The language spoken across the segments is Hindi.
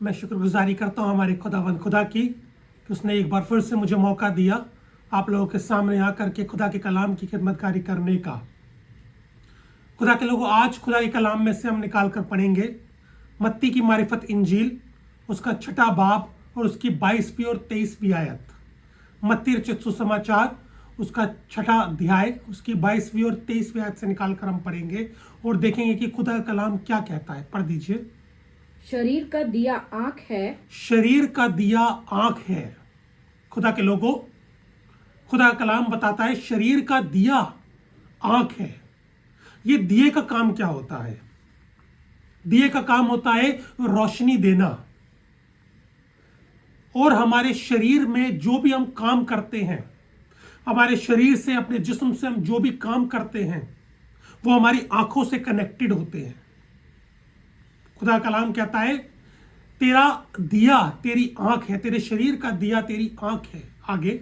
मैं शुक्रगुजारी करता हूँ हमारे खुदावंद खुदा की कि उसने एक बार फिर से मुझे मौका दिया आप लोगों के सामने आकर के खुदा के कलाम की खिदमतकारी करने का। खुदा के लोगों, आज खुदा के कलाम में से हम निकाल कर पढ़ेंगे मत्ती की मारिफत इंजील, उसका 6ठा बाब और उसकी 22वीं और 23वीं आयत। मत्ती रचित सुसमाचार, उसका 6ठा अध्याय, उसकी 22वीं और 23वीं आयत से निकाल कर हम पढ़ेंगे और देखेंगे कि खुदा का कलाम क्या कहता है। पढ़ दीजिए। शरीर का दिया आंख है। शरीर का दिया आंख है। खुदा के लोगों, खुदा का कलाम बताता है शरीर का दिया आंख है। ये दिए का काम क्या होता है? दिए का काम होता है रोशनी देना। और हमारे शरीर में जो भी हम काम करते हैं, हमारे शरीर से, अपने जिस्म से हम जो भी काम करते हैं, वो हमारी आंखों से कनेक्टेड होते हैं। खुदा का कलाम कहता है तेरा दिया तेरी आंख है, तेरे शरीर का दिया तेरी आंख है। आगे,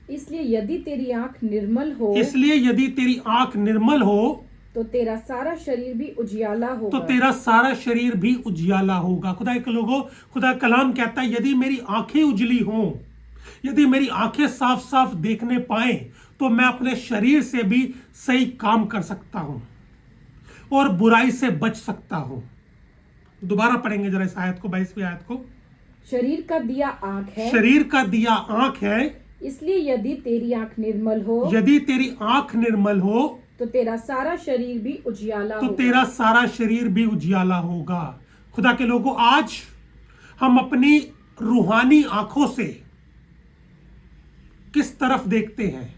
इसलिए यदि तेरी आंख निर्मल हो, इसलिए यदि तेरी आंख निर्मल हो तो तेरा सारा शरीर भी उजियाला होगा। तो तेरा सारा शरीर भी उजियाला होगा। खुदा के लोगों, खुदा कलाम कहता है यदि मेरी आंखें उजली हों, यदि मेरी आंखें साफ साफ देखने पाए, तो मैं अपने शरीर से भी सही काम कर सकता हूं और बुराई से बच सकता हूं। दोबारा पढ़ेंगे जरा इस आयत को, 22वीं आयत को। शरीर का दिया आंख है। शरीर का दिया आंख है, इसलिए यदि तेरी आंख निर्मल हो, यदि तेरी आंख निर्मल हो तो तेरा सारा शरीर भी उजियाला तो होगा। तेरा सारा शरीर भी उजियाला होगा। खुदा के लोगों, आज हम अपनी रूहानी आंखों से किस तरफ देखते हैं?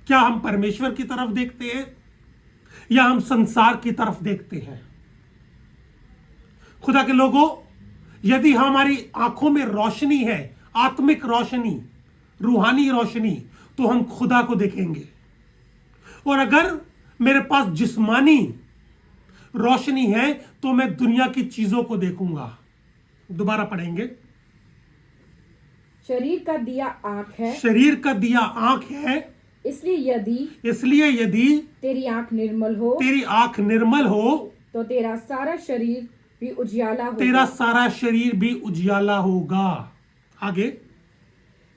क्या हम परमेश्वर की तरफ देखते हैं या हम संसार की तरफ देखते हैं? खुदा के लोगों, यदि हमारी आंखों में रोशनी है, आत्मिक रोशनी, रूहानी रोशनी, तो हम खुदा को देखेंगे। और अगर मेरे पास जिस्मानी रोशनी है तो मैं दुनिया की चीजों को देखूंगा। दोबारा पढ़ेंगे। शरीर का दिया आंख है। शरीर का दिया आंख है, इसलिए यदि तेरी आंख निर्मल हो, तेरी आंख निर्मल हो तो तेरा सारा शरीर भी उजियाला होगा। तेरा सारा शरीर भी उजियाला होगा। आगे,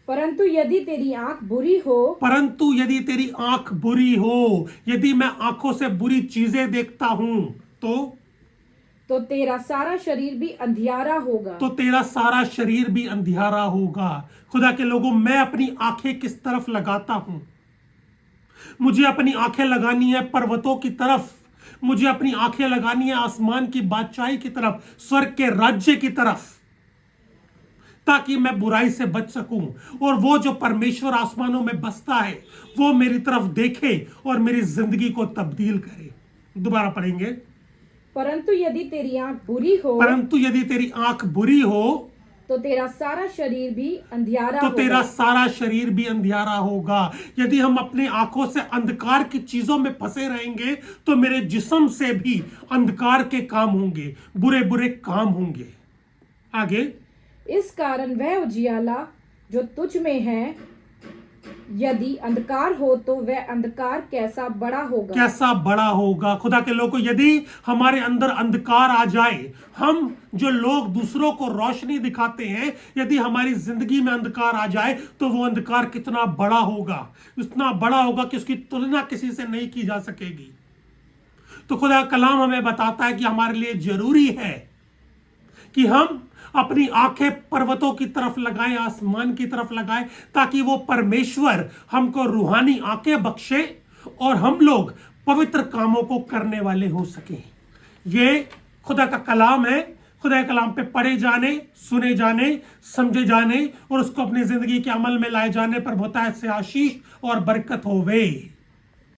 परंतु यदि तेरी आंख बुरी हो, परंतु यदि तेरी आंख बुरी हो, यदि मैं आंखों से बुरी चीजें देखता हूं, तो तेरा सारा शरीर भी अंधियारा होगा। तो तेरा सारा शरीर भी अंधियारा होगा। खुदा के लोगों, मैं अपनी आंखें किस तरफ लगाता हूं? मुझे अपनी आंखें लगानी है पर्वतों की तरफ, मुझे अपनी आंखें लगानी है आसमान की बादशाही की तरफ, स्वर्ग के राज्य की तरफ, ताकि मैं बुराई से बच सकूं और वो जो परमेश्वर आसमानों में बसता है वो मेरी तरफ देखे और मेरी जिंदगी को तब्दील करे। दोबारा पढ़ेंगे। परंतु यदि तेरी आंख बुरी हो, परंतु यदि तेरी आंख बुरी हो तो तेरा सारा शरीर भी अंधियारा तो होगा। तेरा सारा शरीर भी अंधियारा होगा। यदि हम अपनी आंखों से अंधकार की चीजों में फंसे रहेंगे तो मेरे जिस्म से भी अंधकार के काम होंगे, बुरे बुरे काम होंगे। आगे, इस कारण वह उजियाला जो तुझ में है, यदि अंधकार हो तो वह अंधकार कैसा बड़ा होगा। कैसा बड़ा होगा। खुदा के लोगों, यदि हमारे अंदर अंधकार आ जाए, हम जो लोग दूसरों को रोशनी दिखाते हैं, यदि हमारी जिंदगी में अंधकार आ जाए तो वो अंधकार कितना बड़ा होगा, इतना बड़ा होगा कि उसकी तुलना किसी से नहीं की जा सकेगी। तो खुदा का कलाम हमें बताता है कि हमारे लिए जरूरी है कि हम अपनी आंखें पर्वतों की तरफ लगाएं, आसमान की तरफ लगाएं, ताकि वो परमेश्वर हमको रूहानी आंखें बख्शे और हम लोग पवित्र कामों को करने वाले हो सकें। ये खुदा का कलाम है। खुदा के कलाम पे पढ़े जाने, सुने जाने, समझे जाने और उसको अपनी जिंदगी के अमल में लाए जाने पर होता है से आशीष और बरकत होवे।